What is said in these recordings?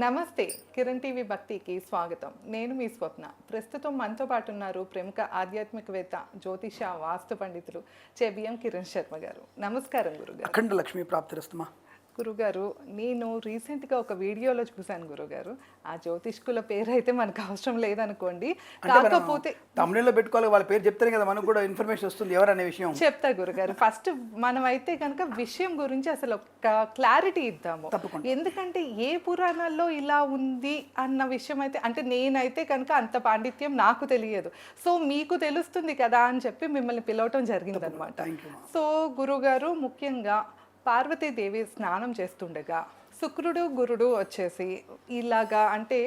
నమస్తే. కిరణ్ టీవీ భక్తికి స్వాగతం. నేను మీ స్వప్న. ప్రస్తుతం మనతో పాటు ఉన్నారు ప్రముఖ ఆధ్యాత్మికవేత్త, జ్యోతిష, వాస్తు పండితులు చెబిఎం కిరణ్ శర్మ గారు. నమస్కారం గురుగారు. అఖండ లక్ష్మీ ప్రాప్తిరస్తమా. గురుగారు, నేను రీసెంట్గా ఒక వీడియోలో చూశాను గురుగారు. ఆ జ్యోతిష్కుల పేరు అయితే మనకు అవసరం లేదనుకోండి, కాకపోతే తమిళలో పెట్టుకోవాలి, వాళ్ళ పేరు చెప్తేనే కదా మనకు కూడా ఇన్ఫర్మేషన్ వస్తుంది ఎవరనే విషయం. చెప్తా గురుగారు. ఫస్ట్ మనం అయితే కనుక విషయం గురించి అసలు ఒక క్లారిటీ ఇద్దాము. ఎందుకంటే ఏ పురాణాల్లో ఇలా ఉంది అన్న విషయం అయితే, అంటే నేనైతే కనుక అంత పాండిత్యం నాకు తెలియదు. సో మీకు తెలుస్తుంది కదా అని చెప్పి మిమ్మల్ని పిలవటం జరిగిందనమాట. సో గురుగారు, ముఖ్యంగా పార్వతీదేవి స్నానం చేస్తుండగా శుక్రుడు గురుడు వచ్చేసి ఇలాగా, అంటే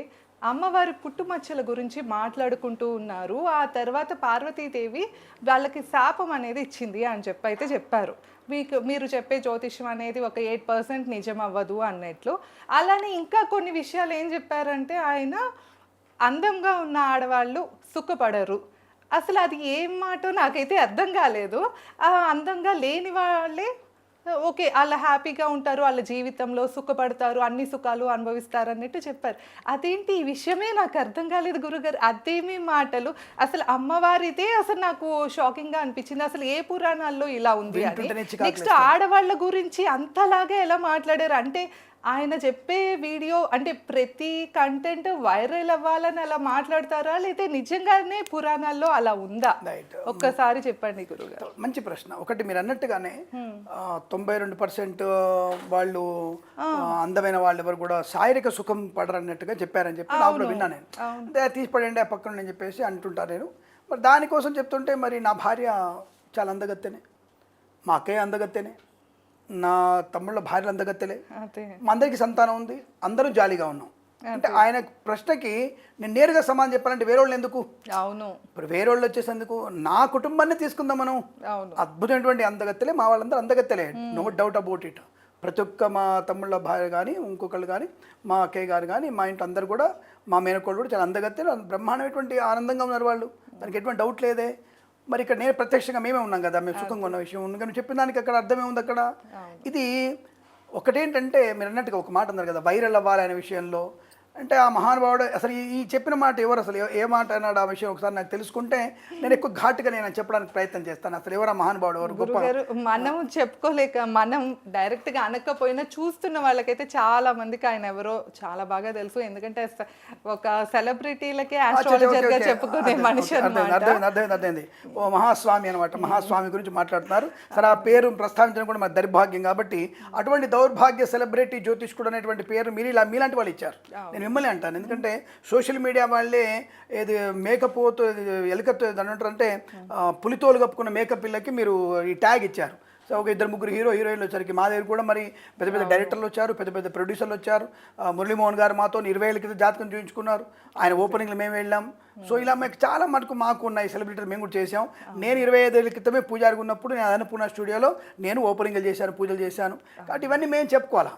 అమ్మవారి పుట్టుమచ్చల గురించి మాట్లాడుకుంటూ ఉన్నారు. ఆ తర్వాత పార్వతీదేవి వాళ్ళకి శాపం అనేది ఇచ్చింది అని చెప్పి అయితే చెప్పారు. మీరు చెప్పే జ్యోతిష్యం అనేది ఒక 8% నిజం అవ్వదు అన్నట్లు. అలానే ఇంకా కొన్ని విషయాలు ఏం చెప్పారంటే, ఆయన అందంగా ఉన్న ఆడవాళ్ళు సుఖపడరు. అసలు అది ఏం మాటో నాకైతే అర్థం కాలేదు. ఆ అందంగా లేని వాళ్ళే ఓకే, అలా హ్యాపీగా ఉంటారు, వాళ్ళ జీవితంలో సుఖపడతారు, అన్ని సుఖాలు అనుభవిస్తారు అన్నట్టు చెప్పారు. అదేంటి ఈ విషయమే నాకు అర్థం కాలేదు గురుగారు. అదేమి మాటలు అసలు అమ్మవారిదే అసలు నాకు షాకింగ్గా అనిపించింది. అసలు ఏ పురాణాల్లో ఇలా ఉంది అని. నెక్స్ట్ ఆడవాళ్ళ గురించి అంతలాగా ఎలా మాట్లాడారు అంటే, ఆయన చెప్పే వీడియో అంటే ప్రతి కంటెంట్ వైరల్ అవ్వాలని అలా మాట్లాడతారా, లేదా నిజంగానే పురాణాల్లో అలా ఉందా? ఒక్కసారి చెప్పండి గురుగారు. మంచి ప్రశ్న. ఒకటి, మీరు అన్నట్టుగానే 92% వాళ్ళు అందమైన వాళ్ళు ఎవరు కూడా శారీరక సుఖం పడరు అన్నట్టుగా చెప్పారని చెప్పి నాకు కూడా విన్నా. నేను అంటే తీసి పడండి ఆ పక్కన అని చెప్పేసి అంటుంటారు. నేను మరి దానికోసం చెప్తుంటే, మరి నా భార్య చాలా అందగత్తెనే, మా అక్కయ్య అందగత్తెనే, నా తమ్ముళ్ళ భార్యలు అందగత్తెలే, మా అందరికీ సంతానం ఉంది, అందరూ జాలీగా ఉన్నాం. అంటే ఆయన ప్రశ్నకి నేను నేరుగా సమాధానం చెప్పాలంటే వేరే వాళ్ళు ఎందుకు? అవును, ఇప్పుడు వేరే వాళ్ళు వచ్చేసేందుకు నా కుటుంబాన్ని తీసుకుందాం మనం. అద్భుతమైనటువంటి అందగత్తెలే, మా వాళ్ళందరూ అందగత్తెలే, నో డౌట్ అబౌట్ ఇట్. ప్రతి ఒక్క మా తమ్ముళ్ళ భార్య కానీ, ఇంకొకళ్ళు కానీ, మా అక్కయ్య గారు కానీ, మా ఇంటి అందరు కూడా, మా మేనకోళ్ళు కూడా చాలా అందగత్తెలు, బ్రహ్మాండమైనటువంటి ఆనందంగా ఉన్నారు వాళ్ళు. దానికి ఎటువంటి డౌట్ లేదే. మరి ఇక్కడ నేను ప్రత్యక్షంగా మేమే ఉన్నాం కదా, మేము సుఖంగా ఉన్న విషయం ఉంది. కానీ చెప్పిన దానికి అక్కడ అర్థమే ఉంది అక్కడ. ఇది ఒకటేంటంటే, మీరు అన్నట్టుగా ఒక మాట అన్నారు కదా, వైరల్ అవ్వాలి అనే విషయంలో. అంటే ఆ మహానుభావుడు అసలు ఈ చెప్పిన మాట ఎవరు, అసలు ఏ మాట అన్నాడు ఆ విషయం ఒకసారి నాకు తెలుసుకుంటే నేను ఎక్కువ ఘాటుగా నేను చెప్పడానికి ప్రయత్నం చేస్తాను. అసలు ఎవరు ఆ మహానుభావుడు, ఎవరు గొప్ప. మనం చెప్పుకోలేక, మనం డైరెక్ట్గా అనకపోయినా చూస్తున్న వాళ్ళకైతే చాలా మందికి ఆయన ఎవరో చాలా బాగా తెలుసు. ఎందుకంటే ఒక సెలబ్రిటీలకే ఆస్ట్రాలజర్గా చెప్పుకునే మనిషి. అర్థమైంది. ఓ మహాస్వామి అనమాట, మహాస్వామి గురించి మాట్లాడుతున్నారు. సరే, ఆ పేరు ప్రస్తావించడం కూడా మన దౌర్భాగ్యం. కాబట్టి అటువంటి దౌర్భాగ్య సెలబ్రిటీ జ్యోతిష్కుడు అనేటువంటి పేరు మీలాంటి వాళ్ళు ఇచ్చారు. నేను మిమ్మల్ని అంటాను. ఎందుకంటే సోషల్ మీడియా వాళ్ళే ఏది మేకప్ ఎలుకతో దాని అంటే పులితోలు కప్పుకున్న మేకప్ పిల్లకి మీరు ఈ ట్యాగ్ ఇచ్చారు. సో ఒక 2-3 హీరోయిన్లు వచ్చారు. మా దగ్గర కూడా మరి పెద్ద పెద్ద డైరెక్టర్లు వచ్చారు, పెద్ద పెద్ద ప్రొడ్యూసర్లు వచ్చారు. మురళీమోహన్ గారు మాతో 20 ఏళ్ళ క్రితం జాతకం చూపించుకున్నారు. ఆయన ఓపెనింగ్లు మేము వెళ్ళాం. సో ఇలా మీకు చాలా మాకు ఉన్నాయి సెలబ్రిటీలు, మేము కూడా చేసాం. నేను 25 ఏళ్ళ క్రితమే పూజారిగా ఉన్నప్పుడు నేను అన్నపూర్ణ స్టూడియోలో నేను ఓపెనింగ్లు చేశాను, పూజలు చేశాను. కాబట్టి ఇవన్నీ మేము చెప్పుకోవాలా.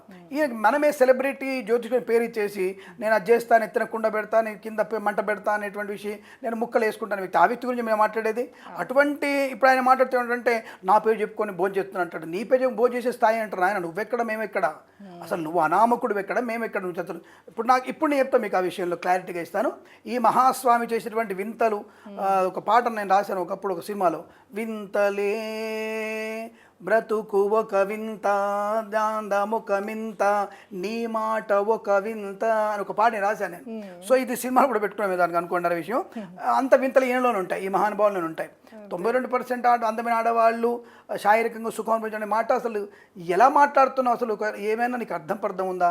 మనమే సెలబ్రిటీ జ్యోతిష్కుని పేరు ఇచ్చేసి నేను అది చేస్తాను, ఎత్తిన కుండ పెడతాను, కింద మంట పెడతాను అనేటువంటి విషయం, నేను ముక్కలు వేసుకుంటాను వ్యక్తి. ఆ వ్యక్తి గురించి మేము మాట్లాడేది. అటువంటి ఇప్పుడు ఆయన మాట్లాడుతూ నా పేరు చెప్పుకొని భోజనం చేస్తున్నాను అంటాడు. నీ పేరు భోజనం చేసే స్థాయి అంటారు ఆయన. నువ్వెక్కడ, మేమెక్కడ? అసలు నువ్వు అనామకుడు ఎక్కడ, మేమెక్కడ? నువ్వు చెప్తాను. ఇప్పుడు నేను చెప్తాను మీకు ఆ విషయంలో క్లారిటీగా ఇస్తాను. ఈ మహాస్వామి చేసేటువంటి వింతలు, ఒక పాట నేను రాశాను ఒకప్పుడు ఒక సినిమాలో. వింతలే బ్రతుకు ఒక వింత, దాందం ఒక మింత, నీ మాట ఒక వింత అని ఒక పాట నేను రాశాను నేను. సో ఇది సినిమాలు కూడా పెట్టుకునే దానికి అనుకున్నారు విషయం. అంత వింతలు ఈయనలోనే ఉంటాయి, ఈ మహానుభావుల్లోనే ఉంటాయి. 92% అందమైన ఆడవాళ్ళు శారీరకంగా సుఖం అనుభవించే మాట అసలు ఎలా మాట్లాడుతున్నావు? అసలు ఏమైనా నీకు అర్థం ఉందా?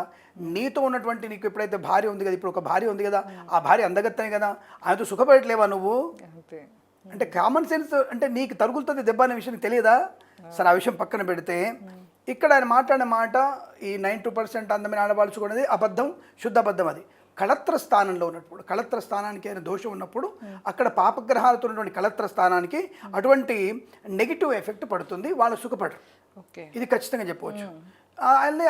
నీతో ఉన్నటువంటి నీకు ఎప్పుడైతే భార్య ఉంది కదా, ఇప్పుడు ఒక భార్య ఉంది కదా, ఆ భార్య అందగత్తనే కదా, ఆయనతో సుఖపడట్లేవా నువ్వు? అంటే కామన్ సెన్స్ అంటే నీకు తరుగులుతుంది దెబ్బ అనే విషయం తెలియదా? సరే, ఆ విషయం పక్కన పెడితే ఇక్కడ ఆయన మాట్లాడిన మాట, ఈ 92% అందమైన ఆడవాళ్ళు చూడది అబద్ధం, శుద్ధ అబద్ధం. అది కళత్ర స్థానంలో ఉన్నప్పుడు, కళత్ర స్థానానికి అయిన దోషం ఉన్నప్పుడు అక్కడ పాపగ్రహాలతో ఉన్నటువంటి కళత్ర స్థానానికి అటువంటి నెగిటివ్ ఎఫెక్ట్ పడుతుంది, వాళ్ళు సుఖపడరు. ఇది ఖచ్చితంగా చెప్పవచ్చు.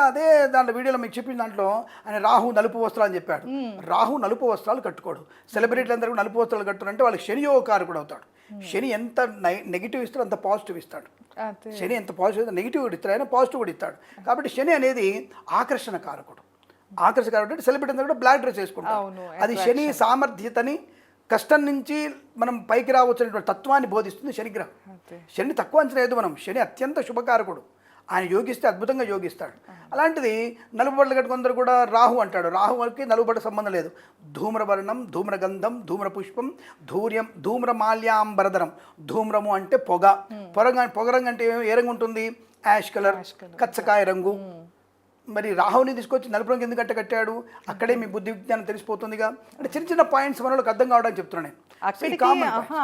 అదే దాంట్లో వీడియోలో మీకు చెప్పిన దాంట్లో ఆయన రాహు నలుపు వస్త్రాలు అని చెప్పాడు. రాహు నలుపు వస్త్రాలు కట్టుకోడు. సెలబ్రిటీలు అందరూ నలుపు వస్త్రాలు కట్టుకుంటే వాళ్ళకి శని యోగకారకుడు అవుతాడు. శని ఎంత నెగిటివ్ ఇస్తాడు అంత పాజిటివ్ ఇస్తాడు. శని ఎంత పాజిటివ్ నెగిటివ్ కూడా ఇస్తాడు, ఆయన పాజిటివ్ కూడా ఇస్తాడు. కాబట్టి శని అనేది ఆకర్షణ కారకుడు. ఆకర్షకాలు అంటే సెలబ్రిటీ అందరూ కూడా బ్లాక్ డ్రెస్ వేసుకుంటారు. అవును, అది శని సామర్థ్యతని, కష్టం నుంచి మనం పైకి రావచ్చినటువంటి తత్వాన్ని బోధిస్తుంది శనిగ్రహం. అదే. శని తక్కువ అంచనా లేదు మనం. శని అత్యంత శుభకారకుడు, ఆయన యోగిస్తే అద్భుతంగా యోగిస్తాడు. అలాంటిది నలుపు బట్టలు కట్టుకుందరు కూడా రాహు అంటాడు. రాహుకి నలుపు బట్ట సంబంధం లేదు. ధూమ్రవర్ణం, ధూమ్రగంధం, ధూమ్రపుష్పం, ధూమ్రమాల్యాంబరధరం. ధూమ్రము అంటే పొగ. పొగరంగు అంటే ఏ రంగు ఉంటుంది? యాష్ కలర్, కచ్చకాయ రంగు. మరి రాహుని తీసుకొచ్చి నలుపు రంగు ఎందుకంటే కట్టాడు? అక్కడే మీ బుద్ధి విజ్ఞానం తెలిసిపోతుందిగా. అంటే చిన్న చిన్న పాయింట్స్ మనలోకి అర్థం కావడానికి చెప్తున్నాను నేను. అక్కడికి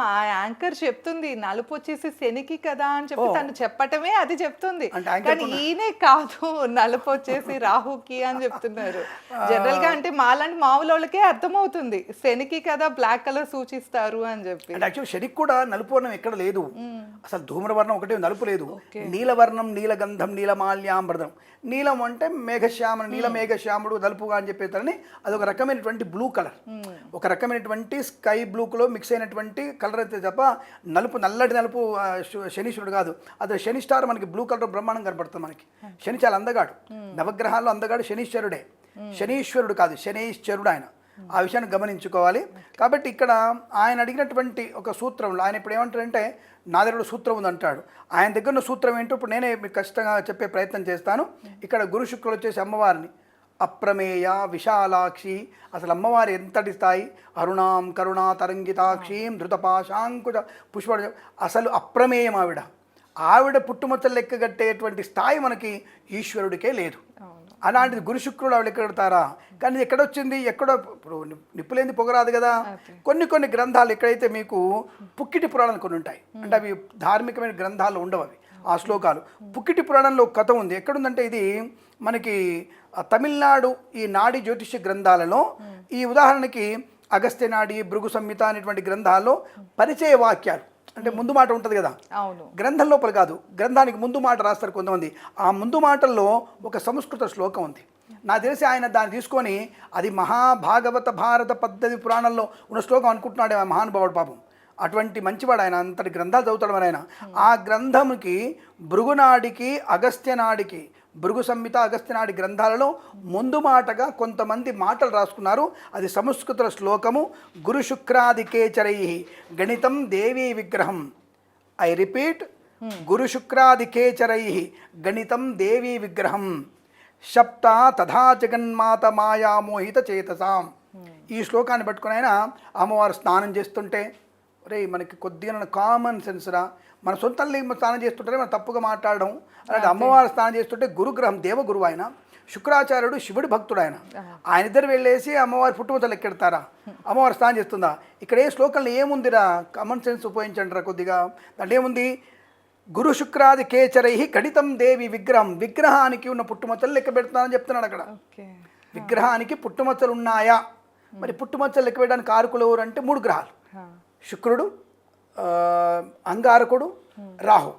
ఆ యాంకర్ చెప్తుంది నలుపు వచ్చేసి శనికి కదా అని చెప్పి తను చెప్పటమే అది చెప్తుంది. కానీ ఈయనే కాదు నలుపు వచ్చేసి రాహుకి అని చెప్తున్నారు. జనరల్ గా అంటే మాలాంటి మామూలు వాళ్ళకే అర్థమవుతుంది శనికి కదా బ్లాక్ కలర్ సూచిస్తారు అని చెప్పి. అంటే యాక్చువల్ శనికి కూడా నలుపు వర్ణం ఎక్కడ లేదు. అసలు ధూమ్రవర్ణం ఒకటే, నలుపు లేదు. నీలవర్ణం, నీలగంధం, నీలమాల్యాంబరధం. నీలం అంటే మేఘశ్యామ, నీల మేఘశ్యాముడు, నలుపుగా అని చెప్పేతరని అదొక రకమైనటువంటి బ్లూ కలర్, ఒక రకమైనటువంటి స్కై బ్లూలో మిక్స్ అయినటువంటి కలర్ అయితే తప్ప నలుపు, నల్లటి నలుపు శనీశ్వరుడు కాదు. అదే శని స్టార్ మనకి బ్లూ కలర్ బ్రహ్మాండం కనపడుతుంది మనకి. శని చాలా అందగాడు, నవగ్రహాల్లో అందగాడు శనీశ్వరుడే. శనీశ్వరుడు కాదు, శనీశ్వరుడు ఆయన. ఆ విషయాన్ని గమనించుకోవాలి. కాబట్టి ఇక్కడ ఆయన అడిగినటువంటి ఒక సూత్రంలో ఆయన ఇప్పుడు ఏమంటారంటే నా దగ్గర సూత్రం ఉంది అంటాడు. ఆయన దగ్గర ఉన్న సూత్రం ఏంటో ఇప్పుడు నేనే మీకు కష్టంగా చెప్పే ప్రయత్నం చేస్తాను. ఇక్కడ గురు శుక్రులు వచ్చేసి అమ్మవారిని అప్రమేయ విశాలాక్షి, అసలు అమ్మవారి ఎంతటి స్థాయి, అరుణాం కరుణా తరంగితాక్షీం ధృతపాశాంకుశ పుష్ప, అసలు అప్రమేయం ఆవిడ పుట్టుమచ్చలు లెక్కగట్టేటువంటి స్థాయి మనకి ఈశ్వరుడికే లేదు. అలాంటిది గురు శుక్రుడు ఆవిడ ఎక్కడతారా? కానీ ఎక్కడొచ్చింది? ఎక్కడో ఇప్పుడు నిప్పులేంది పొగరాదు కదా. కొన్ని గ్రంథాలు ఎక్కడైతే మీకు పుక్కిటి పురాణాలు కొన్ని ఉంటాయి, అంటే అవి ధార్మికమైన గ్రంథాలు ఉండవు అవి ఆ శ్లోకాలు. పుక్కిటి పురాణంలో ఒక కథ ఉంది. ఎక్కడుందంటే ఇది మనకి తమిళనాడు ఈ నాడి జ్యోతిష్య గ్రంథాలలో, ఈ ఉదాహరణకి అగస్త్య నాడి, భృగు సంహిత అనేటువంటి గ్రంథాల్లో పరిచయ వాక్యాలు అంటే ముందు మాట ఉంటుంది కదా, గ్రంథం లోపల కాదు, గ్రంథానికి ముందు మాట రాస్తారు కొంతమంది. ఆ ముందు మాటల్లో ఒక సంస్కృత శ్లోకం ఉంది. నాకు తెలిసి ఆయన దాన్ని తీసుకొని అది మహాభాగవత భారత పద్ధతి పురాణంలో ఉన్న శ్లోకం అనుకుంటున్నాడు ఆ మహానుభావుడు పాపం. అటువంటి మంచివాడు ఆయన, అంతటి గ్రంథాలు చదువుతాడు మరి ఆయన. ఆ గ్రంథంకి భృగునాడికి అగస్త్యనాడికి, భృగు సంహిత అగస్త్యనాడి గ్రంథాలలో ముందు మాటగా కొంతమంది మాటలు రాసుకున్నారు. అది సంస్కృత శ్లోకము. గురు శుక్రాదికేచరై గణితం దేవీ విగ్రహం. ఐ రిపీట్, గురు శుక్రాదికేచరై గణితం దేవీ విగ్రహం శప్త తథా జగన్మాత మాయామోహిత చేతసాం. ఈ శ్లోకాన్ని పట్టుకుని ఆయన అమ్మవారు స్నానం చేస్తుంటే, రే మనకి కొద్దిగా కామన్ సెన్స్ రా, మన సొంతల్ని స్నానం చేస్తుంటే మనం తప్పుగా మాట్లాడడం. అలాంటి అమ్మవారు స్నానం చేస్తుంటే గురుగ్రహం దేవగురువు ఆయన, శుక్రాచార్యుడు శివుడి భక్తుడు ఆయన. ఆయన ఇద్దరు వెళ్ళేసి అమ్మవారి పుట్టుమచ్చలు ఎక్కెడతారా? అమ్మవారు స్నానం చేస్తుందా? ఇక్కడ ఏ శ్లోకంలో ఏముందిరా? కామన్ సెన్స్ ఉపయోగించండి రా కొద్దిగా. దాంట్లో ఏముంది? గురు శుక్రాది కేచరై గణితం దేవి విగ్రహం. విగ్రహానికి ఉన్న పుట్టుమచ్చలు లెక్క పెడుతున్నానని చెప్తున్నాడు అక్కడ. విగ్రహానికి పుట్టుమచ్చలు ఉన్నాయా? మరి పుట్టుమచ్చలు లెక్క పెట్టడానికి కారకులు ఎవరు అంటే 3 గ్రహాలు, శుక్రుడు, అంగారకుడు, రాహు.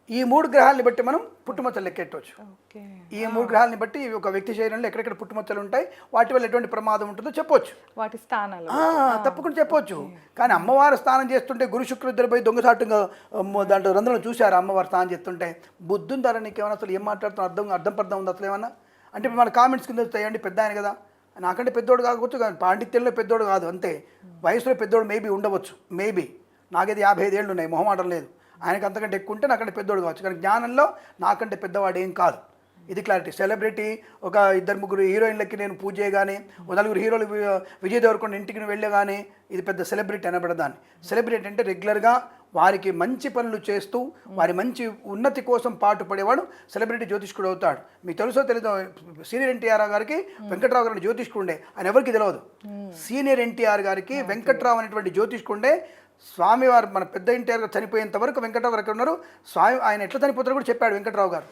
ఈ 3 గ్రహాలని బట్టి మనం పుట్టుమచ్చలు లెక్కెట్టవచ్చు. ఈ 3 గ్రహాలని బట్టి ఒక వ్యక్తి శరీరంలో ఎక్కడెక్కడ పుట్టుమచ్చలు ఉంటాయి, వాటి వల్ల ఎటువంటి ప్రమాదం ఉంటుందో చెప్పొచ్చు, వాటి స్థానాలు తప్పకుండా చెప్పొచ్చు. కానీ అమ్మవారు స్నానం చేస్తుంటే గురు శుక్రుడు ఇద్దరు పోయి దొంగసాటుగా దాంట్లో రంధ్రంలో చూశారు అమ్మవారు స్నానం చేస్తుంటే. బుద్ధి ఉందారా నీకేమన్నా? అసలు ఏం మాట్లాడుతున్నా అర్థం పర్థం ఉంది అసలు ఏమన్నా? అంటే మన కామెంట్స్ కింద వస్తాయండి, పెద్ద ఆయన కదా, నాకంటే పెద్దోడు కాకపోవచ్చు, కానీ పాండిత్యంలో పెద్దోడు కాదు అంతే, వయసులో పెద్దోడు మేబీ ఉండవచ్చు, మేబీ. నాకైతే 55 ఏళ్ళు ఉన్నాయి, మొహమాటం లేదు. ఆయనకు అంతకంటే ఎక్కువ ఉంటే నాకంటే పెద్దోడు కావచ్చు, కానీ జ్ఞానంలో నాకంటే పెద్దవాడు ఏం కాదు. ఇది క్లారిటీ. సెలబ్రిటీ ఒక 2-3 హీరోయిన్లకి నేను పూజ చేయగానే, 4 హీరోలు విజయ్ దేవరకొండ ఇంటికి వెళ్ళే కానీ ఇది పెద్ద సెలబ్రిటీ అనబడదాన్ని. సెలబ్రిటీ అంటే రెగ్యులర్గా వారికి మంచి పనులు చేస్తూ వారి మంచి ఉన్నతి కోసం పాటుపడేవాడు సెలబ్రిటీ జ్యోతిష్కుడు అవుతాడు. మీకు తెలుసో తెలీదో, సీనియర్ ఎన్టీఆర్ గారికి వెంకట్రావు గారి జ్యోతిష్కుడు ఉండే, ఆయన ఎవరికి తెలియదు. సీనియర్ ఎన్టీఆర్ గారికి వెంకట్రావు అనేటువంటి జ్యోతిష్కుడు ఉండే. స్వామివారు మన పెద్ద ఎన్టీఆర్ గారు చనిపోయేంత వరకు వెంకట్రావు గారు ఎక్కడ ఉన్నారు, స్వామి ఆయన ఎట్లా చనిపోతారో కూడా చెప్పాడు వెంకట్రావు గారు.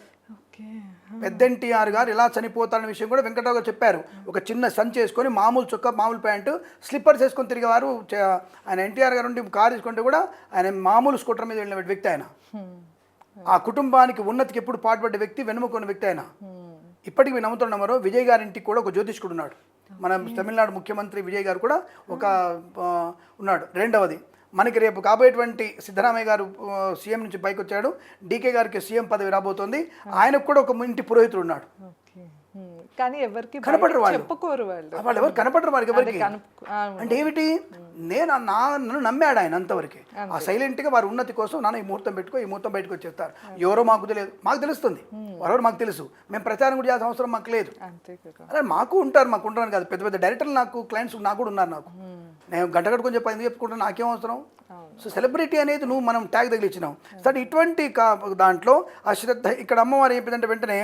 పెద్ద ఎన్టీఆర్ గారు ఎలా చనిపోతారనే విషయం కూడా వెంకట్రావు గారు చెప్పారు. ఒక చిన్న సంచి వేసుకొని మామూలు చొక్కా, మామూలు ప్యాంటు, స్లిప్పర్స్ వేసుకొని తిరిగేవారు. ఆయన ఎన్టీఆర్ గారు నుండి కారు తీసుకుంటే కూడా ఆయన మామూలు స్కూటర్ మీద వెళ్ళిన వ్యక్తి ఆయన. ఆ కుటుంబానికి ఉన్నతికి ఎప్పుడు పాటుపడ్డ వ్యక్తి, వెనుముకున్న వ్యక్తి ఆయన. ఇప్పటికి మీరు నమ్ముతున్నారో విజయ్ గారింటికి కూడా ఒక జ్యోతిష్కుడు ఉన్నాడు. మన తమిళనాడు ముఖ్యమంత్రి విజయ్ గారు కూడా ఒక ఉన్నాడు. రెండవది, మనకి రేపు కాబోయేటువంటి సిద్ధరామయ్య గారు సీఎం నుంచి పైకి వచ్చాడు, డీకే గారికి సీఎం పదవి రాబోతోంది, ఆయనకు కూడా ఒక ఇంటి పురోహితుడు ఉన్నాడు. కానీ ఎవరికి కనపడరు వాళ్ళు. చెప్పుకోరు వాళ్ళు. వాళ్ళు ఎవరు కనపడరు వాళ్ళకి ఎవరికి. అవును. అంటే ఏమిటి, నన్ను నమ్మాడు ఆయన అంతవరకే. ఆ సైలెంట్గా వారి ఉన్నతి కోసం నాన్న ఈ ముహూర్తం పెట్టుకో, ఈ ముహూర్తం బయటకు వచ్చేస్తారు. ఎవరో మాకు తెలియదు, మాకు తెలుస్తుంది. వారెవరు మాకు తెలుసు. మేము ప్రచారం కూడా చేయాల్సిన అవసరం మాకు లేదు. అంతే కదా. అదే మాకు ఉంటారు కాదు, పెద్ద పెద్ద డైరెక్టర్లు నాకు క్లయింట్స్ నాకు కూడా ఉన్నారు. నాకు నేను గంట కట్టుకొని చెప్పి ఎందుకు చెప్పుకుంటాను, నాకేం అవసరం. సో సెలబ్రిటీ అనేది మనం ట్యాగ్ తగిలిచ్చినాం. సరే ఇటువంటి దాంట్లో అశ్రద్ధ ఇక్కడ అమ్మవారు ఏంటంటే వెంటనే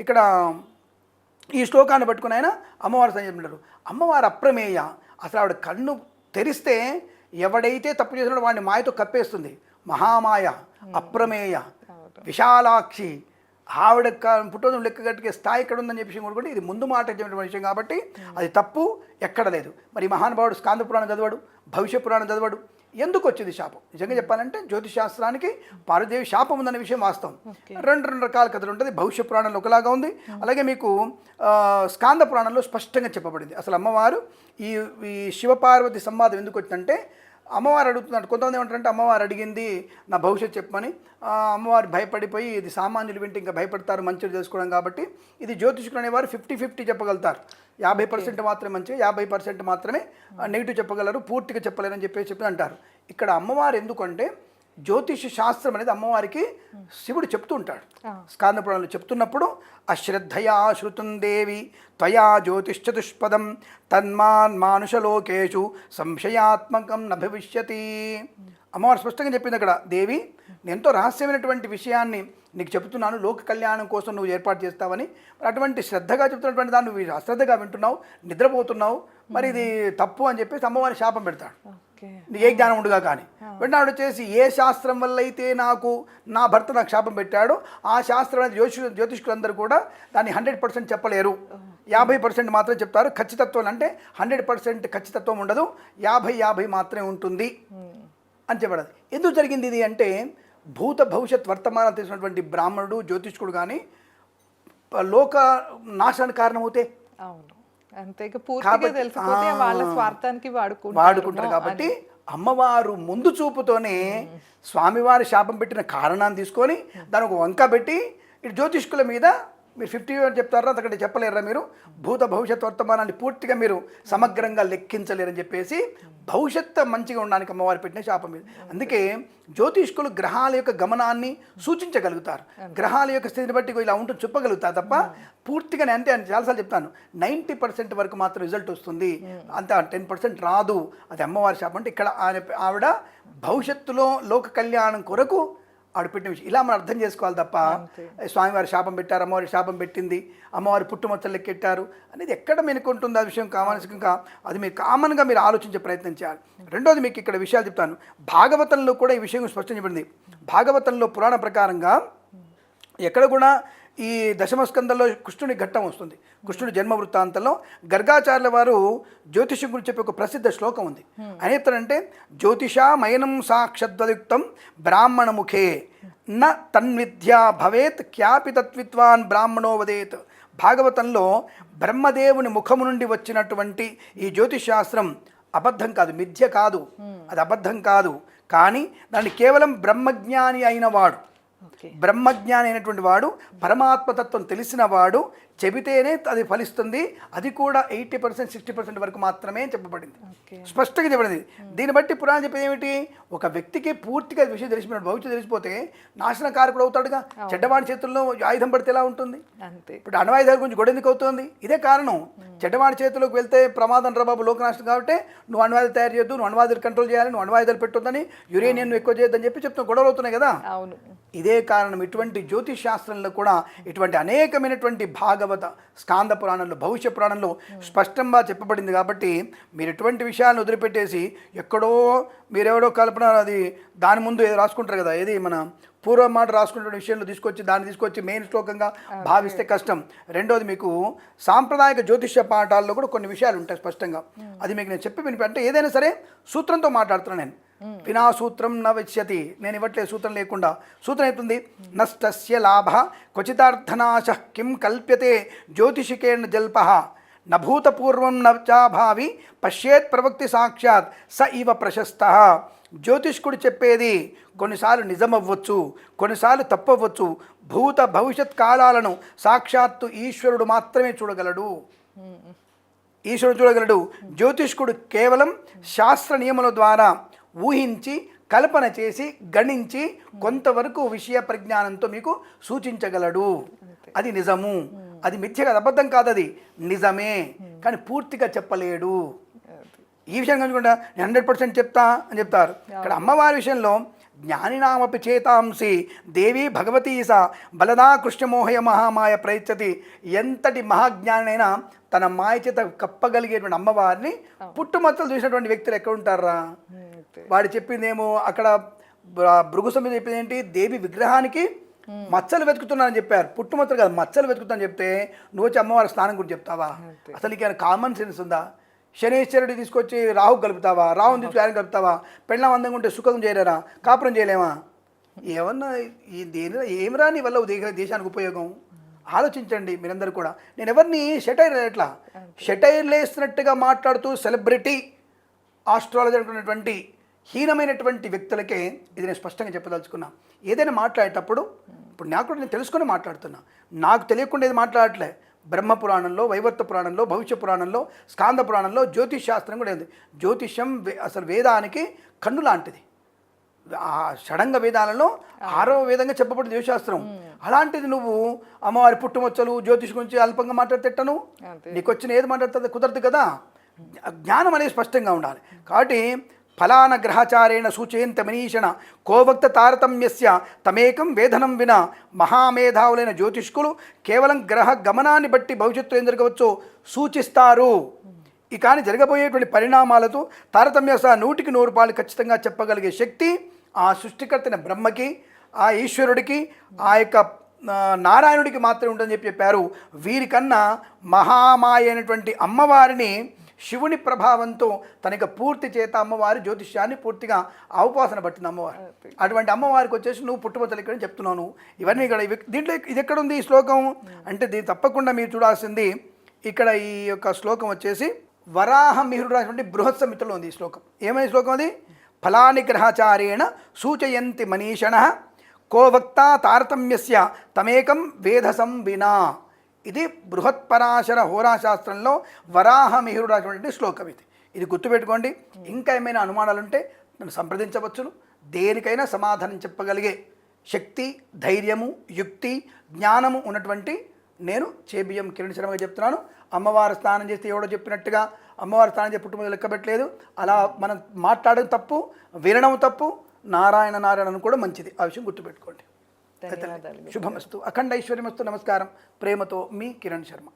ఇక్కడ ఈ శ్లోకాన్ని పట్టుకుని ఆయన అమ్మవారు సంజయించారు. అమ్మవారు అప్రమేయ, అసలు ఆవిడ కన్ను తెరిస్తే ఎవడైతే తప్పు చేసినాడో వాడిని మాయతో కప్పేస్తుంది. మహామాయ, అప్రమేయ, విశాలాక్షి. ఆవిడ పుట్టోజం లెక్క కట్టుకే స్థాయి ఎక్కడ ఉందని చెప్పి కూడా ఇది ముందు మాట చెప్పిన విషయం కాబట్టి అది తప్పు ఎక్కడ లేదు. మరి మహానుభావుడు స్కాంద పురాణం చదవాడు, భవిష్య పురాణం చదవాడు. ఎందుకు వచ్చింది శాపం? నిజంగా చెప్పాలంటే జ్యోతిష్ శాస్త్రానికి పార్వదేవి శాపం ఉందన్న విషయం వాస్తవం. రెండు రకాల కథలు ఉంటుంది. భవిష్య పురాణంలో ఒకలాగా ఉంది, అలాగే మీకు స్కాంద పురాణంలో స్పష్టంగా చెప్పబడింది. అసలు అమ్మవారు ఈ శివపార్వతి సంవాదం ఎందుకు వచ్చిందంటే, అమ్మవారు అడుగుతున్నారు. కొంతమంది ఏమంటారంటే అమ్మవారు అడిగింది నా భవిష్యత్తు చెప్పమని. అమ్మవారు భయపడిపోయి ఇది సామాన్యులు వింటే ఇంకా భయపడతారు మంచిది తెలుసుకోవడం కాబట్టి ఇది జ్యోతిష్కులు అనేవారు 50-50 చెప్పగలుగుతారు. 50% మాత్రమే మంచిగా, 50% మాత్రమే నెగిటివ్ చెప్పగలరు, పూర్తిగా చెప్పలేరని చెప్పి అంటారు. ఇక్కడ అమ్మవారు ఎందుకంటే జ్యోతిష శాస్త్రం అనేది అమ్మవారికి శివుడు చెప్తూ ఉంటాడు. స్కాంద పురాణంలో చెప్తున్నప్పుడు అశ్రద్ధయా శృతం దేవి త్వయా జ్యోతిశ్చతుష్పదం తన్మాన్ మానుషలోకేషు సంశయాత్మకం న భవిష్యతి. అమ్మవారు స్పష్టంగా చెప్పింది అక్కడ, దేవి నేను ఎంతో రహస్యమైనటువంటి విషయాన్ని నీకు చెప్తున్నాను, లోక కళ్యాణం కోసం నువ్వు ఏర్పాటు చేస్తావని. అటువంటి శ్రద్ధగా చెప్తున్నటువంటి దాన్ని నువ్వు అశ్రద్ధగా వింటున్నావు, నిద్రపోతున్నావు, మరి ఇది తప్పు అని చెప్పేసి అమ్మవారిని శాపం పెడతాడు. ఏ జ్ఞానం ఉండుగా కానీ వెంటనే ఆవిడ వచ్చేసి ఏ శాస్త్రం వల్ల అయితే నా భర్త నాకు శాపం పెట్టాడో ఆ శాస్త్రం అనేది జ్యోతిష్కులందరూ కూడా దాన్ని 100% చెప్పలేరు, 50% మాత్రమే చెప్తారు. ఖచ్చితత్వం అంటే 100% ఖచ్చితత్వం ఉండదు, 50-50 మాత్రమే ఉంటుంది అని చెప్పడది. ఎందుకు జరిగింది ఇది అంటే, భూత భవిష్యత్ వర్తమానం తెలిసినటువంటి బ్రాహ్మణుడు జ్యోతిష్కుడు కానీ లోక నాశానికి కారణమవుతే వాళ్ళ స్వార్థానికి వాడుకుంటారు. కాబట్టి అమ్మవారు ముందు చూపుతోనే స్వామివారి శాపం పెట్టిన కారణాన్ని తీసుకొని దాని ఒక వంక పెట్టి ఇటు జ్యోతిష్కుల మీద మీరు 50 చెప్తారా, అంతకంటే చెప్పలేరా, మీరు భూత భవిష్యత్ వర్తమానాన్ని పూర్తిగా మీరు సమగ్రంగా లెక్కించలేరని చెప్పేసి భవిష్యత్తు మంచిగా ఉండడానికి అమ్మవారు పెట్టిన శాపం మీద. అందుకే జ్యోతిష్కులు గ్రహాల యొక్క గమనాన్ని సూచించగలుగుతారు, గ్రహాల యొక్క స్థితిని బట్టి ఇలా ఉంటుంది చెప్పగలుగుతారు తప్ప పూర్తిగా నేను అంతే చాలాసార్లు చెప్తాను 90% వరకు మాత్రం రిజల్ట్ వస్తుంది, అంత 10% రాదు. అది అమ్మవారి శాపం. అంటే ఇక్కడ ఆవిడ భవిష్యత్తులో లోక కళ్యాణం కొరకు ఆవిడ పెట్టిన విషయం ఇలా మనం అర్థం చేసుకోవాలి తప్ప స్వామివారి శాపం పెట్టారు, అమ్మవారి శాపం పెట్టింది, అమ్మవారి పుట్టుమచ్చలు లెక్కెట్టారు అనేది ఎక్కడ మెనుకుంటుంది ఆ విషయం కావాల్సిందిగా అది మీరు కామన్గా మీరు ఆలోచించే ప్రయత్నం చేయాలి. రెండోది మీకు ఇక్కడ విషయాలు చెప్తాను. భాగవతంలో కూడా ఈ విషయం స్పష్టం చెప్పబడింది. భాగవతంలో పురాణ ప్రకారంగా ఎక్కడ కూడా ఈ దశమస్కందంలో కృష్ణుని ఘట్టం వస్తుంది. కృష్ణుడి జన్మ వృత్తాంతంలో గర్గాచార్యుల వారు జ్యోతిషం గురించి చెప్పే ఒక ప్రసిద్ధ శ్లోకం ఉంది. ఆయన చెప్తారంటే, జ్యోతిషామయనం సాక్షద్వయుక్తం బ్రాహ్మణ ముఖే న తన్విద్యా భవేత్ క్యాపి తత్విత్వాన్ బ్రాహ్మణో వదేత్. భాగవతంలో బ్రహ్మదేవుని ముఖము నుండి వచ్చినటువంటి ఈ జ్యోతిషాస్త్రం అబద్ధం కాదు, మిథ్య కాదు, అది అబద్ధం కాదు. కానీ దాన్ని కేవలం బ్రహ్మజ్ఞాని అయిన వాడు, బ్రహ్మజ్ఞాని అయినటువంటి వాడు, పరమాత్మతత్వం తెలిసిన వాడు చెబితేనే అది ఫలిస్తుంది. అది కూడా 80% 60% వరకు మాత్రమే చెప్పబడింది, స్పష్టంగా చెప్పబడింది. దీన్ని బట్టి పురాణం చెప్పేది ఏమిటి, ఒక వ్యక్తికి పూర్తిగా విషయం తెలిసిపోయినట్టు భవిష్యత్తు తెలిసిపోతే నాశనకారకుడు అవుతాడుగా. చెడ్డవాడి చేతుల్లో ఆయుధం పడితే ఎలా ఉంటుంది? ఇప్పుడు అణ్వాయుధాల గురించి గొడవ ఎందుకు అవుతుంది? ఇదే కారణం. చెడ్డవాడి చేతిలోకి వెళ్తే ప్రమాదం రా బాబు, లోకనాశనం కాబట్టి నువ్వు అణ్వాయుధాలు తయారు చేయొద్దు, నువ్వు అణ్వాయుధాలు కంట్రోల్ చేయాలి, నువ్వు అణ్వాయుధాలు పెట్టొద్దని, యురేనియం ఎక్కువ చేయొద్దని చెప్పి చెప్తున్న గొడవలు అవుతున్నాయి కదా. ఇదే కారణం. ఇటువంటి జ్యోతిష్ శాస్త్రంలో కూడా ఇటువంటి అనేకమైనటువంటి భాగవత స్కాంద పురాణంలో భవిష్య పురాణంలో స్పష్టంగా చెప్పబడింది. కాబట్టి మీరు ఎటువంటి విషయాలను వదిలిపెట్టేసి ఎక్కడో మీరెవడో కల్పన అది దాని ముందు ఏదో రాసుకుంటారు కదా, ఏది మన పూర్వం మాట రాసుకునే విషయంలో దాన్ని తీసుకొచ్చి మెయిన్ శ్లోకంగా భావిస్తే కష్టం. రెండోది మీకు సాంప్రదాయక జ్యోతిష్య పాఠాల్లో కూడా కొన్ని విషయాలు ఉంటాయి స్పష్టంగా. అది మీకు నేను చెప్పి వినిపి అంటే ఏదైనా సరే సూత్రంతో మాట్లాడుతున్నాను నేను. వినా సూత్రం న విచ్యతి, నేను ఇవ్వట్లేదు సూత్రం లేకుండా. సూత్రం అవుతుంది, నష్టస్య లాభ క్వచితార్థనాశ కిం కల్ప్యతే జ్యోతిషికేణ జల్ప నభూతపూర్వం నచాభావి పశ్యేత్ ప్రవక్తి సాక్షాత్ స ఇవ ప్రశస్త. జ్యోతిష్కుడు చెప్పేది కొన్నిసార్లు నిజమవ్వచ్చు, కొన్నిసార్లు తప్పవచ్చు. భూత భవిష్యత్ కాలాలను సాక్షాత్తు ఈశ్వరుడు మాత్రమే చూడగలడు. ఈశ్వరుడు చూడగలడు. జ్యోతిష్కుడు కేవలం శాస్త్ర నియముల ద్వారా ఊహించి కల్పన చేసి గణించి కొంతవరకు విషయ పరిజ్ఞానంతో మీకు సూచించగలడు. అది నిజము, అది మిథ్య కాదు, అబద్ధం కాదు, అది నిజమే. కానీ పూర్తిగా చెప్పలేడు. ఈ విషయం కనుకుంటా నేను 100% చెప్తా అని చెప్తారు. ఇక్కడ అమ్మవారి విషయంలో జ్ఞానినామపి చేతాంసి దేవి భగవతీ సా బలదా కృష్ణమోహయ మహామాయ ప్రయచ్చతి. ఎంతటి మహాజ్ఞానైనా తన మాయ చేత కప్పగలిగేటువంటి అమ్మవారిని పుట్టుమచ్చలు చూసినటువంటి వ్యక్తులు ఎక్కడ ఉంటారా? వాడు చెప్పిందేమో అక్కడ భృగు మీద చెప్పింది ఏంటి, దేవి విగ్రహానికి మచ్చలు వెతుకుతున్నానని చెప్పారు. పుట్టుమచ్చలు కాదు, మచ్చలు వెతుకుతానని చెప్తే నువ్వు వచ్చి అమ్మవారి స్థానం గురించి చెప్తావా? అసలు నీకు కామన్ సెన్స్ ఉందా? శనేశ్వరుడు తీసుకొచ్చి రాహు కలుపుతావా? రాహుని తీసుకు ఆయన కలుపుతావా? పెళ్ళం అందంగా ఉంటే సుఖం చేయలేరా? కాపురం చేయలేమా? ఏమన్నా ఈ దేని ఏమి రాని వల్ల దేశానికి ఉపయోగం? ఆలోచించండి మీరందరూ కూడా. నేను ఎవరిని షెటైర్ ఎట్లా షెటైర్లు వేస్తున్నట్టుగా మాట్లాడుతూ సెలబ్రిటీ ఆస్ట్రాలజీ అనుకున్నటువంటి హీనమైనటువంటి వ్యక్తులకే ఇది నేను స్పష్టంగా చెప్పదలుచుకున్నా. ఏదైనా మాట్లాడేటప్పుడు ఇప్పుడు నాకు కూడా నేను తెలుసుకొని మాట్లాడుతున్నా, నాకు తెలియకుండా ఏది మాట్లాడట్లే. బ్రహ్మ పురాణంలో, వైవర్త పురాణంలో, భవిష్య పురాణంలో, స్కాంద పురాణంలో జ్యోతిష్ శాస్త్రం కూడా ఉంది. జ్యోతిష్యం అసలు వేదానికి కన్ను లాంటిది. ఆ షడంగ వేదాలలో 6వ వేదంగా చెప్పబడింది జ్యోతిశాస్త్రం. అలాంటిది నువ్వు అమ్మవారి పుట్టుమచ్చలు జ్యోతిష్ గురించి అల్పంగా మాట్లాడితేట్టను నీకు వచ్చిన ఏది మాట్లాడుతుంది? కుదరదు కదా. జ్ఞానం అనేది స్పష్టంగా ఉండాలి. కాబట్టి ఫలాన గ్రహచారేణ సూచయంత మనీషణ కోవక్త తారతమ్యస్య తమేకం వేదనం విన. మహామేధావులైన జ్యోతిష్కులు కేవలం గ్రహ గమనాన్ని బట్టి భవిష్యత్తు ఏం జరగవచ్చో సూచిస్తారు. ఈ కానీ జరగబోయేటువంటి పరిణామాలతో తారతమ్య 100కి 100 ఖచ్చితంగా చెప్పగలిగే శక్తి ఆ సృష్టికర్తైన బ్రహ్మకి, ఆ ఈశ్వరుడికి, ఆ యొక్క నారాయణుడికి మాత్రమే ఉంటుందని చెప్పారు. వీరికన్నా మహామాయ అయినటువంటి అమ్మవారిని శివుని ప్రభావంతో తనకి పూర్తి చేత అమ్మవారి జ్యోతిష్యాన్ని పూర్తిగా అవపాసన పట్టింది అమ్మవారు. అటువంటి అమ్మవారికి వచ్చేసి నువ్వు పుట్టుమచ్చలు ఇక్కడ చెప్తున్నాను. ఇవన్నీ ఇక్కడ దీంట్లో ఇది ఎక్కడుంది ఈ శ్లోకం అంటే దీన్ని తప్పకుండా మీరు చూడాల్సింది. ఇక్కడ ఈ యొక్క శ్లోకం వచ్చేసి వరాహ మిహిరుడు రాసినటువంటి బృహత్ సంహితలో ఉంది ఈ శ్లోకం. ఏమైనా శ్లోకం అది? ఫలాని గ్రహచారేణ సూచయంతి మనీషణ కోవక్త తారతమ్యస్య తమేకం వేదసం వినా. ఇది బృహత్పరాశర హోరాశాస్త్రంలో వరాహ మిహిరుడు రాసినటువంటి శ్లోకం. ఇది గుర్తుపెట్టుకోండి. ఇంకా ఏమైనా అనుమానాలు ఉంటే నన్ను సంప్రదించవచ్చును. దేనికైనా సమాధానం చెప్పగలిగే శక్తి, ధైర్యము, యుక్తి, జ్ఞానము ఉన్నటువంటి నేను చేబియ్యం కిరణ్ శర్మగా చెప్తున్నాను. అమ్మవారు స్నానం చేస్తే ఎవడో చెప్పినట్టుగా అమ్మవారు స్నానం చేసి పుట్టుమచ్చలు లెక్క పెట్టలేదు. అలా మనం మాట్లాడడం తప్పు, వినడం తప్పు. నారాయణ నారాయణ కూడా మంచిది. ఆ విషయం గుర్తుపెట్టుకోండి. శుభమస్తు, అఖండ ఐశ్వర్యమస్తు. నమస్కారం. ప్రేమతో మీ కిరణ్ శర్మ.